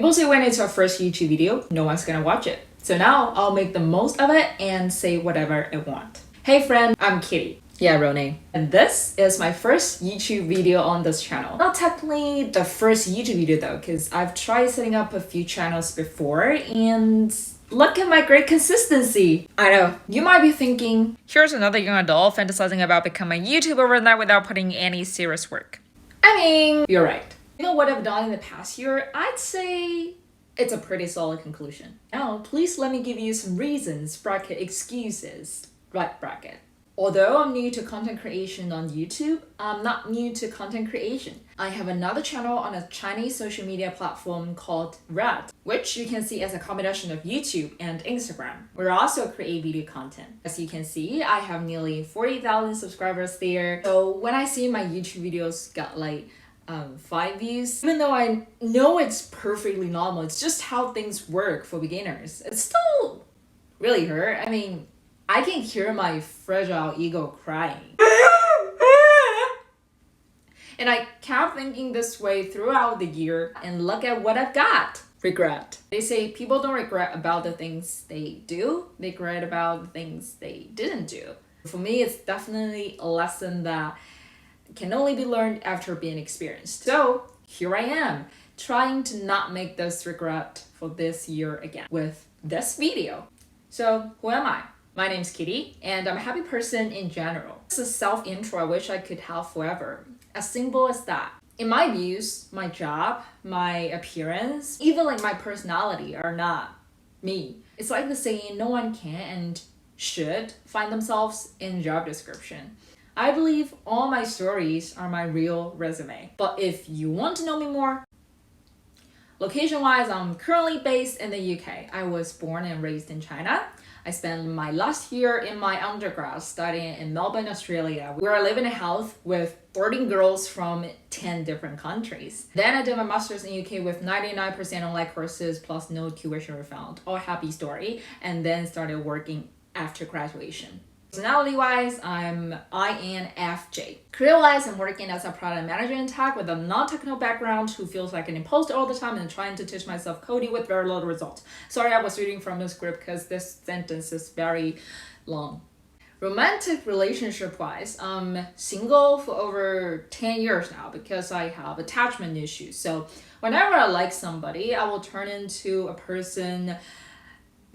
People say when it's our first YouTube video, no one's gonna watch it. So now I'll make the most of it and say whatever I want. Hey friend, I'm Kitty. Yeah, real name. And this is my first YouTube video on this channel. Not technically the first YouTube video though, because I've tried setting up a few channels before and look at my great consistency. I know, you might be thinking, here's another young adult fantasizing about becoming a YouTuber overnight without putting any serious work. I mean, you're right. You know what I've done in the past year? I'd say it's a pretty solid conclusion. Now, please let me give you some reasons, bracket excuses, right bracket. Although I'm new to content creation on YouTube, I'm not new to content creation. I have another channel on a Chinese social media platform called Red, which you can see as a combination of YouTube and Instagram. We also create video content. As you can see, I have nearly 40,000 subscribers there. So when I see my YouTube videos got like 5 views, even though I know it's perfectly normal, it's just how things work for beginners, it still really hurt. I mean, I can hear my fragile ego crying. And I kept thinking this way throughout the year, and look at what I've got. Regret. They say people don't regret about the things they do, they regret about the things they didn't do. For me, it's definitely a lesson that can only be learned after being experienced. So here I am, trying to not make this regret for this year again with this video. So who am I? My name's Kitty, and I'm a happy person in general. This is a self-intro I wish I could have forever. As simple as that. In my views, my job, my appearance, even like my personality are not me. It's like the saying, no one can and should find themselves in job description. I believe all my stories are my real resume. But if you want to know me more, location-wise, I'm currently based in the UK. I was born and raised in China. I spent my last year in my undergrad studying in Melbourne, Australia, where I live in a house with 14 girls from 10 different countries. Then I did my master's in UK with 99% online courses plus no tuition refund. All happy story. And then started working after graduation. Personality-wise, I'm INFJ. Career-wise, I'm working as a product manager in tech with a non-technical background who feels like an imposter all the time and trying to teach myself coding with very little results. Sorry, I was reading from the script because this sentence is very long. Romantic relationship-wise, I'm single for over 10 years now because I have attachment issues. So whenever I like somebody, I will turn into a person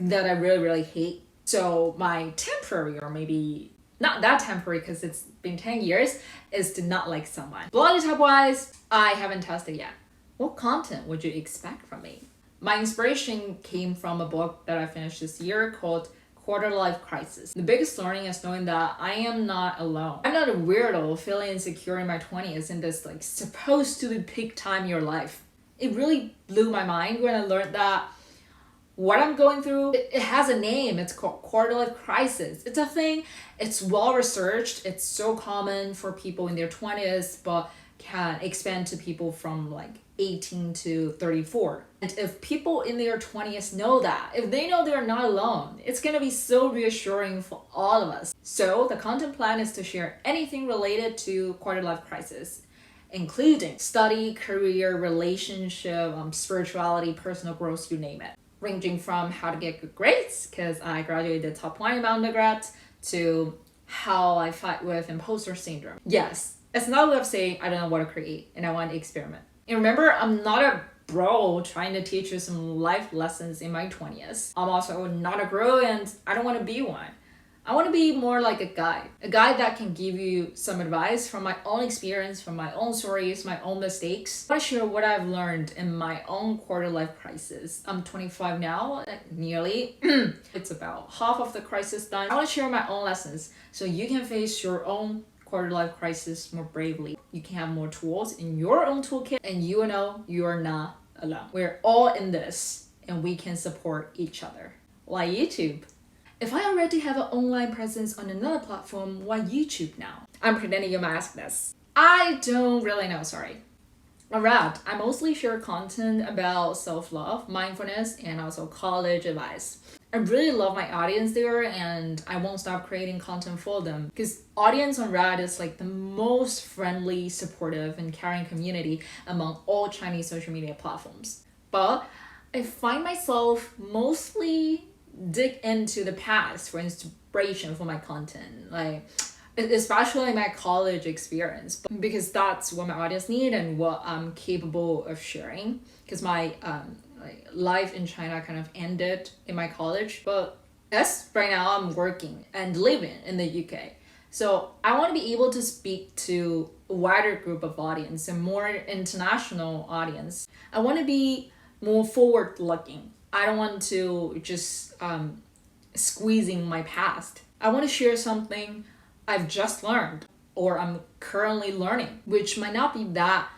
that I really hate. So my temporary, or maybe not that temporary because it's been 10 years, is to not like someone. Body type wise, I haven't tested yet. What content would you expect from me? My inspiration came from a book that I finished this year called Quarter Life Crisis. The biggest learning is knowing that I am not alone. I'm not a weirdo feeling insecure in my 20s in this like supposed to be peak time in your life. It really blew my mind when I learned that what I'm going through, it has a name. It's called quarter life crisis. It's a thing. It's well researched. It's so common for people in their 20s, but can expand to people from like 18 to 34. And if people in their 20s know that, if they know they're not alone, it's gonna be so reassuring for all of us. So the content plan is to share anything related to quarter life crisis, including study, career, relationship, spirituality, personal growth, you name it. Ranging from how to get good grades, because I graduated top 1 in my undergrad, to how I fight with imposter syndrome. Yes, it's not a way of saying I don't know what to create and I want to experiment. And remember, I'm not a bro trying to teach you some life lessons in my 20s. I'm also not a girl and I don't want to be one. I want to be more like a guide that can give you some advice from my own experience, from my own stories, my own mistakes. I want to share what I've learned in my own quarter life crisis. I'm 25 now, nearly. It's about half of the crisis done. I want to share my own lessons so you can face your own quarter life crisis more bravely. You can have more tools in your own toolkit and you know you are not alone. We're all in this and we can support each other. Like YouTube. If I already have an online presence on another platform, why YouTube now? I'm pretending you might ask this. I don't really know, sorry. Alright, I mostly share content about self-love, mindfulness, and also college advice. I really love my audience there and I won't stop creating content for them because audience on Rad is like the most friendly, supportive, and caring community among all Chinese social media platforms. But I find myself mostly dig into the past for inspiration for my content, like especially my college experience, because that's what my audience need and what I'm capable of sharing. Because my like life in China kind of ended in my college, but yes, right now I'm working and living in the UK. So I want to be able to speak to a wider group of audience and more international audience. I want to be more forward looking. I don't want to just squeezing my past. I want to share something I've just learned or I'm currently learning, which might not be that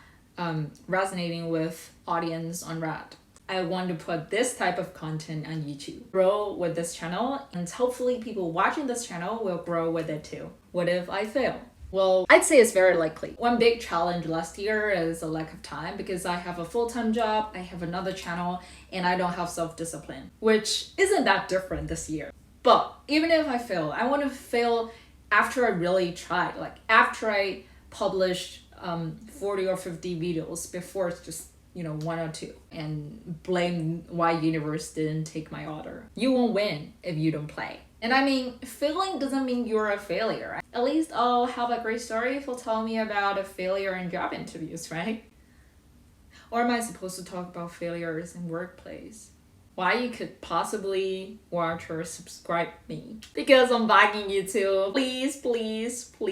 resonating with audience on Red. I want to put this type of content on YouTube, grow with this channel, and hopefully people watching this channel will grow with it too. What if I fail? Well, I'd say it's very likely. One big challenge last year is a lack of time because I have a full-time job, I have another channel, and I don't have self-discipline, which isn't that different this year. But even if I fail, I want to fail after I really tried, like after I published 40 or 50 videos before it's just one or two, and blame why universe didn't take my order. You won't win if you don't play. And I mean, failing doesn't mean you're a failure. At least I'll have a great story if you'll tell me about a failure in job interviews, right? Or am I supposed to talk about failures in workplace? Why you could possibly watch or subscribe me? Because I'm begging you to. Please, please, please.